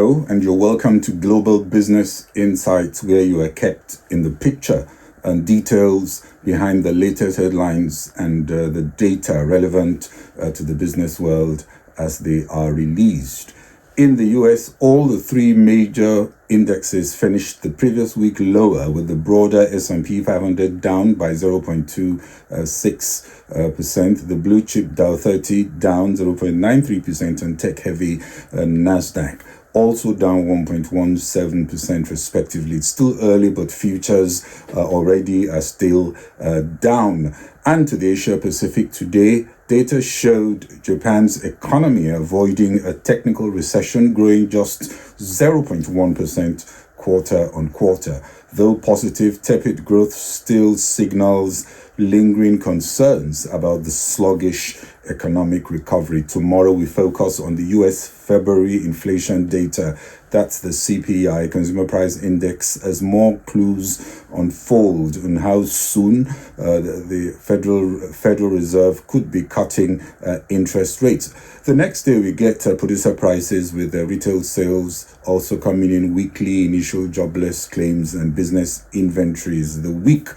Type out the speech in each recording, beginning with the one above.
Hello, and you're welcome to Global Business Insights, where you are kept in the picture and details behind the latest headlines and the data relevant to the business world as they are released. In the US, all the three major indexes finished the previous week lower, with the broader S&P 500 down by 0.26%, the blue chip Dow 30 down 0.93%, and tech-heavy Nasdaq also down 1.17% respectively. It's still early, but futures already are still down. And to the Asia Pacific today, data showed Japan's economy avoiding a technical recession, growing just 0.1% quarter on quarter. Though positive, tepid growth still signals lingering concerns about the sluggish economic recovery. Tomorrow we focus on the US February inflation data. That's the CPI, Consumer Price Index, as more clues unfold on how soon the Federal Reserve could be cutting interest rates. The next day we get producer prices, with retail sales also coming in weekly, initial jobless claims and business inventories. The week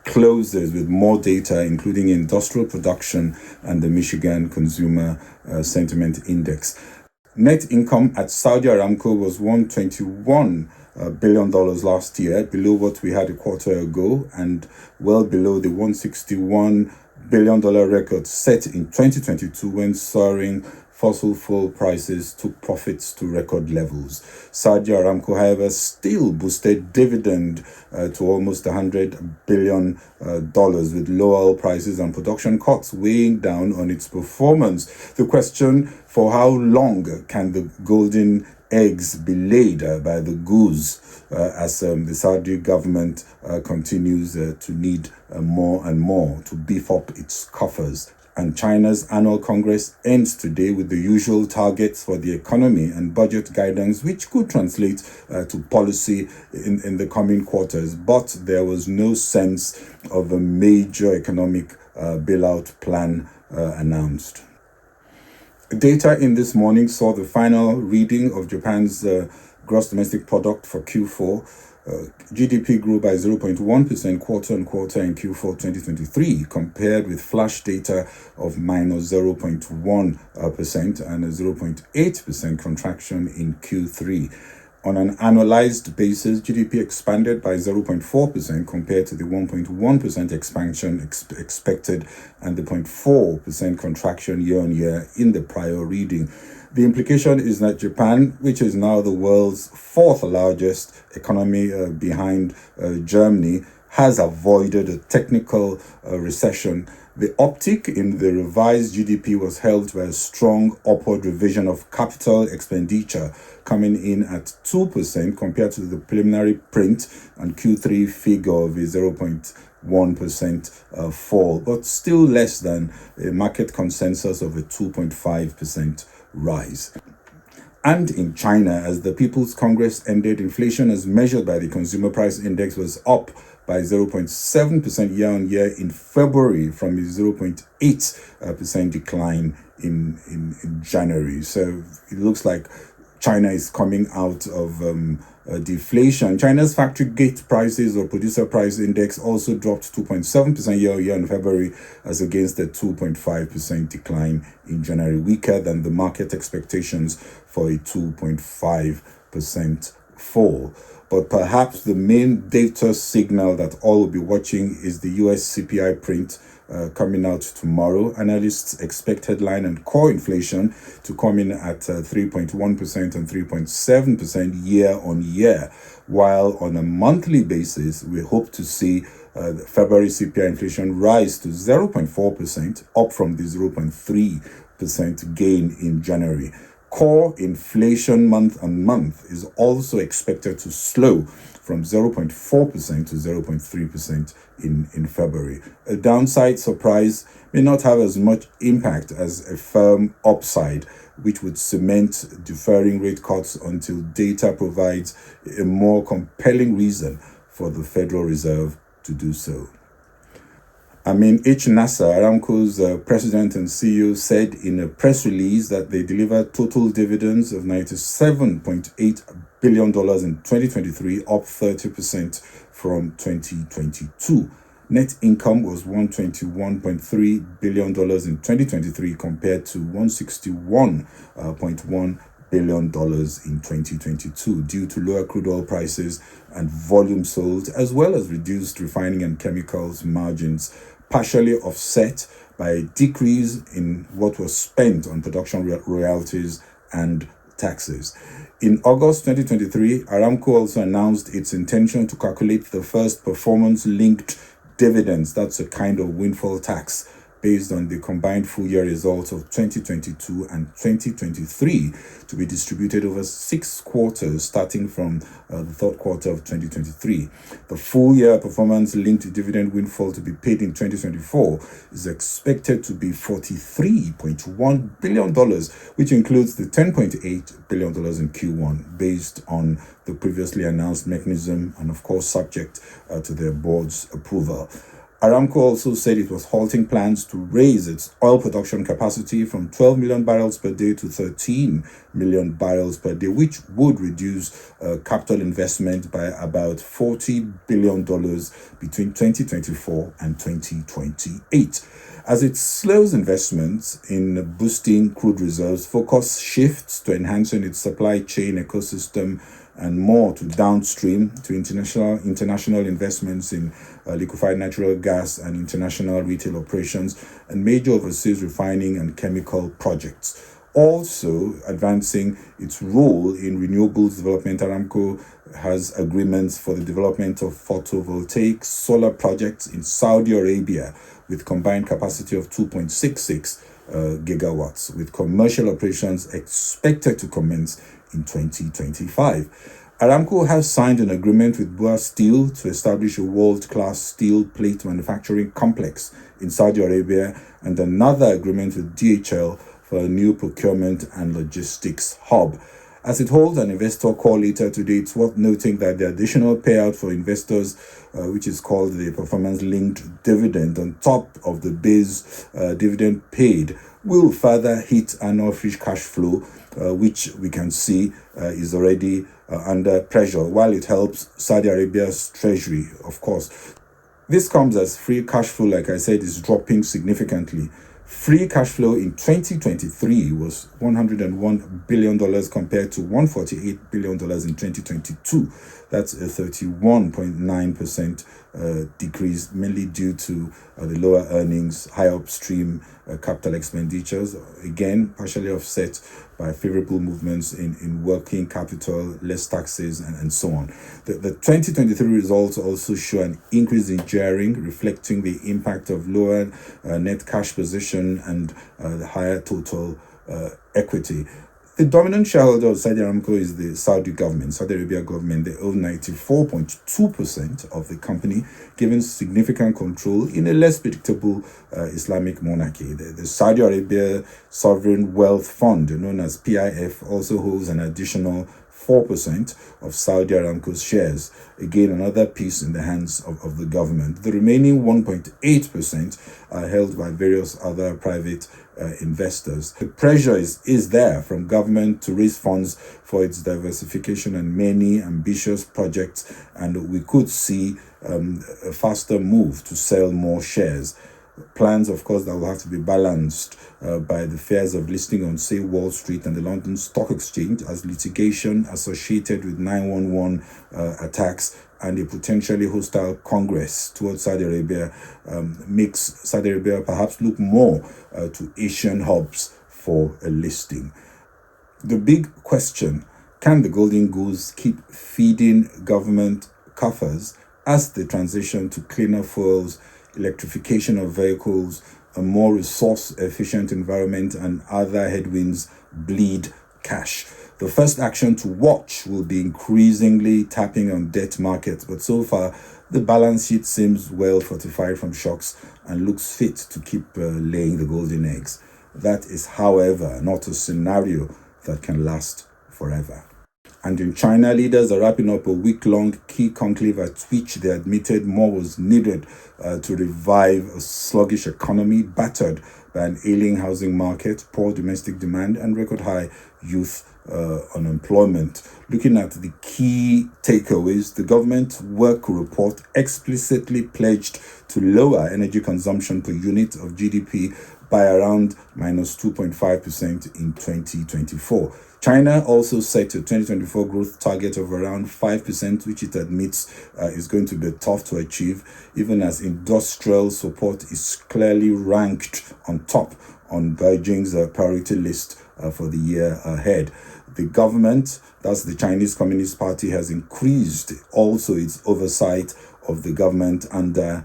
closes with more data, including industrial production and the Michigan Consumer Sentiment Index. Net income at Saudi Aramco was $121 billion last year, below what we had a quarter ago and well below the $161 billion record set in 2022 when soaring fossil fuel prices took profits to record levels. Saudi Aramco, however, still boosted dividend to almost $100 billion, with low oil prices and production cuts weighing down on its performance. The question: for how long can the golden eggs be laid by the goose as the Saudi government continues to need more and more to beef up its coffers? And China's annual Congress ends today with the usual targets for the economy and budget guidance, which could translate to policy in the coming quarters. But there was no sense of a major economic bailout plan announced. Data in this morning saw the final reading of Japan's gross domestic product for Q4. GDP grew by 0.1% quarter on quarter in Q4 2023, compared with flash data of minus 0.1% and a 0.8% contraction in Q3. On an annualized basis, GDP expanded by 0.4% compared to the 1.1% expansion expected and the 0.4% contraction year on year in the prior reading. The implication is that Japan, which is now the world's fourth largest economy behind Germany, has avoided a technical recession. The uptick in the revised GDP was helped by a strong upward revision of capital expenditure, coming in at 2% compared to the preliminary print and Q3 figure of a 0.1% fall, but still less than a market consensus of a 2.5% rise. And in China, as the People's Congress ended, inflation as measured by the Consumer Price Index was up by 0.7% year on year in February from a 0.8% decline in January. So it looks like China is coming out of deflation. China's factory gate prices or producer price index also dropped 2.7% year on year in February, as against a 2.5% decline in January, weaker than the market expectations for a 2.5% fall. But perhaps the main data signal that all will be watching is the US CPI print coming out tomorrow. Analysts expect headline and core inflation to come in at 3.1% and 3.7% year on year, while on a monthly basis, we hope to see the February CPI inflation rise to 0.4%, up from the 0.3% gain in January. Core inflation month on month is also expected to slow from 0.4% to 0.3% in February. A downside surprise may not have as much impact as a firm upside, which would cement deferring rate cuts until data provides a more compelling reason for the Federal Reserve to do so. Amin H. Nasser, Aramco's president and CEO, said in a press release that they delivered total dividends of $97.8 billion in 2023, up 30% from 2022. Net income was $121.3 billion in 2023 compared to $161.1 billion in 2022 due to lower crude oil prices and volume sold, as well as reduced refining and chemicals margins, partially offset by a decrease in what was spent on production royalties and taxes. In August 2023, Aramco also announced its intention to calculate the first performance-linked dividends. That's a kind of windfall tax based on the combined full-year results of 2022 and 2023 to be distributed over 6 quarters starting from the third quarter of 2023. The full-year performance-linked dividend windfall to be paid in 2024 is expected to be $43.1 billion, which includes the $10.8 billion in Q1 based on the previously announced mechanism and, of course, subject to their board's approval. Aramco also said it was halting plans to raise its oil production capacity from 12 million barrels per day to 13 million barrels per day, which would reduce capital investment by about $40 billion between 2024 and 2028. As it slows investments in boosting crude reserves, focus shifts to enhancing its supply chain ecosystem and more to downstream, to international investments in liquefied natural gas and international retail operations and major overseas refining and chemical projects. Also advancing its role in renewables development, Aramco has agreements for the development of photovoltaic solar projects in Saudi Arabia with combined capacity of 2.66 gigawatts, with commercial operations expected to commence in 2025. Aramco has signed an agreement with Bua Steel to establish a world-class steel plate manufacturing complex in Saudi Arabia and another agreement with DHL for a new procurement and logistics hub. As it holds an investor call later today, it's worth noting that the additional payout for investors, which is called the performance-linked dividend, on top of the base dividend paid, will further hit annual free cash flow, which we can see is already under pressure, while it helps Saudi Arabia's treasury, of course. This comes as free cash flow, like I said, is dropping significantly. Free cash flow in 2023 was $101 billion compared to $148 billion in 2022. That's a 31.9% decrease, mainly due to the lower earnings, high upstream capital expenditures, again, partially offset by favorable movements in working capital, less taxes, and so on. The 2023 results also show an increase in gearing, reflecting the impact of lower net cash position and the higher total equity. The dominant shareholder of Saudi Aramco is the Saudi government, Saudi Arabia government. They own 94.2% of the company, giving significant control in a less predictable Islamic monarchy. The Saudi Arabia Sovereign Wealth Fund, known as PIF, also holds an additional 4% of Saudi Aramco's shares. Again, another piece in the hands of the government. The remaining 1.8% are held by various other private investors. The pressure is there from government to raise funds for its diversification and many ambitious projects, and we could see a faster move to sell more shares. Plans, of course, that will have to be balanced by the fears of listing on, say, Wall Street and the London Stock Exchange, as litigation associated with 911 attacks and a potentially hostile Congress towards Saudi Arabia makes Saudi Arabia perhaps look more to Asian hubs for a listing. The big question, can the golden goose keep feeding government coffers as they transition to cleaner fuels, electrification of vehicles, a more resource-efficient environment, and other headwinds bleed cash? The first action to watch will be increasingly tapping on debt markets, but so far the balance sheet seems well fortified from shocks and looks fit to keep laying the golden eggs. That is, however, not a scenario that can last forever. And in China, leaders are wrapping up a week-long key conclave at which they admitted more was needed to revive a sluggish economy battered by an ailing housing market, poor domestic demand, and record high youth unemployment. Looking at the key takeaways, the government work report explicitly pledged to lower energy consumption per unit of GDP by around minus 2.5% in 2024. China also set a 2024 growth target of around 5%, which it admits is going to be tough to achieve, even as industrial support is clearly ranked on top on Beijing's priority list for the year ahead. The government, that's the Chinese Communist Party, has increased also its oversight of the government under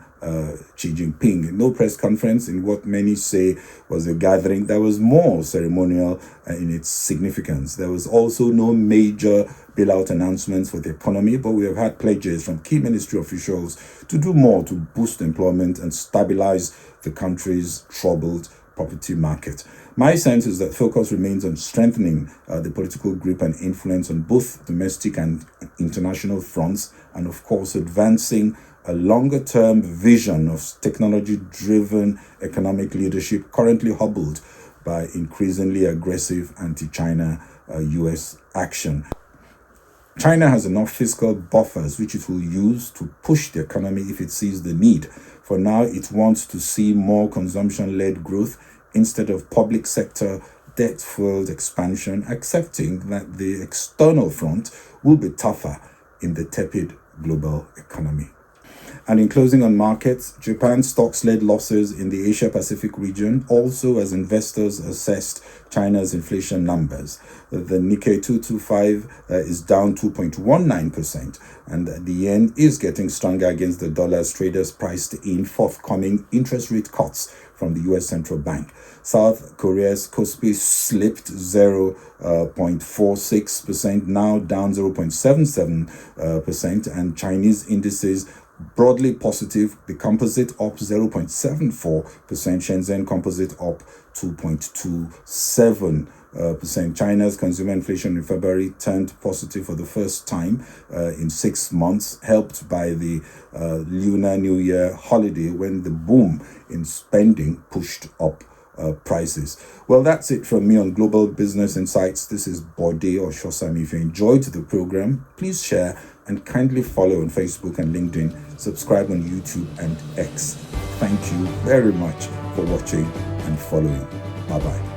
Xi Jinping. No press conference in what many say was a gathering that was more ceremonial in its significance. There was also no major bailout announcements for the economy, but we have had pledges from key ministry officials to do more to boost employment and stabilize the country's troubled property market. My sense is that focus remains on strengthening the political grip and influence on both domestic and international fronts, and of course advancing a longer-term vision of technology-driven economic leadership currently hobbled by increasingly aggressive anti-China US action. China has enough fiscal buffers which it will use to push the economy if it sees the need. For now, it wants to see more consumption-led growth instead of public sector debt-fueled expansion, accepting that the external front will be tougher in the tepid global economy. And in closing on markets, Japan stocks led losses in the Asia-Pacific region, also as investors assessed China's inflation numbers. The Nikkei 225 is down 2.19%, and the yen is getting stronger against the dollar as traders priced in forthcoming interest rate cuts from the U.S. Central Bank. South Korea's Kospi slipped 0.46%, now down 0.77%, and Chinese indices broadly positive, the composite up 0.74%, Shenzhen composite up 2.27%. China's consumer inflation in February turned positive for the first time in 6 months, helped by the Lunar New Year holiday when the boom in spending pushed up prices. Well, that's it from me on Global Business Insights. This is Bode Oshosami. If you enjoyed the program, please share and kindly follow on Facebook and LinkedIn. Subscribe on YouTube and X. Thank you very much for watching and following. Bye-bye.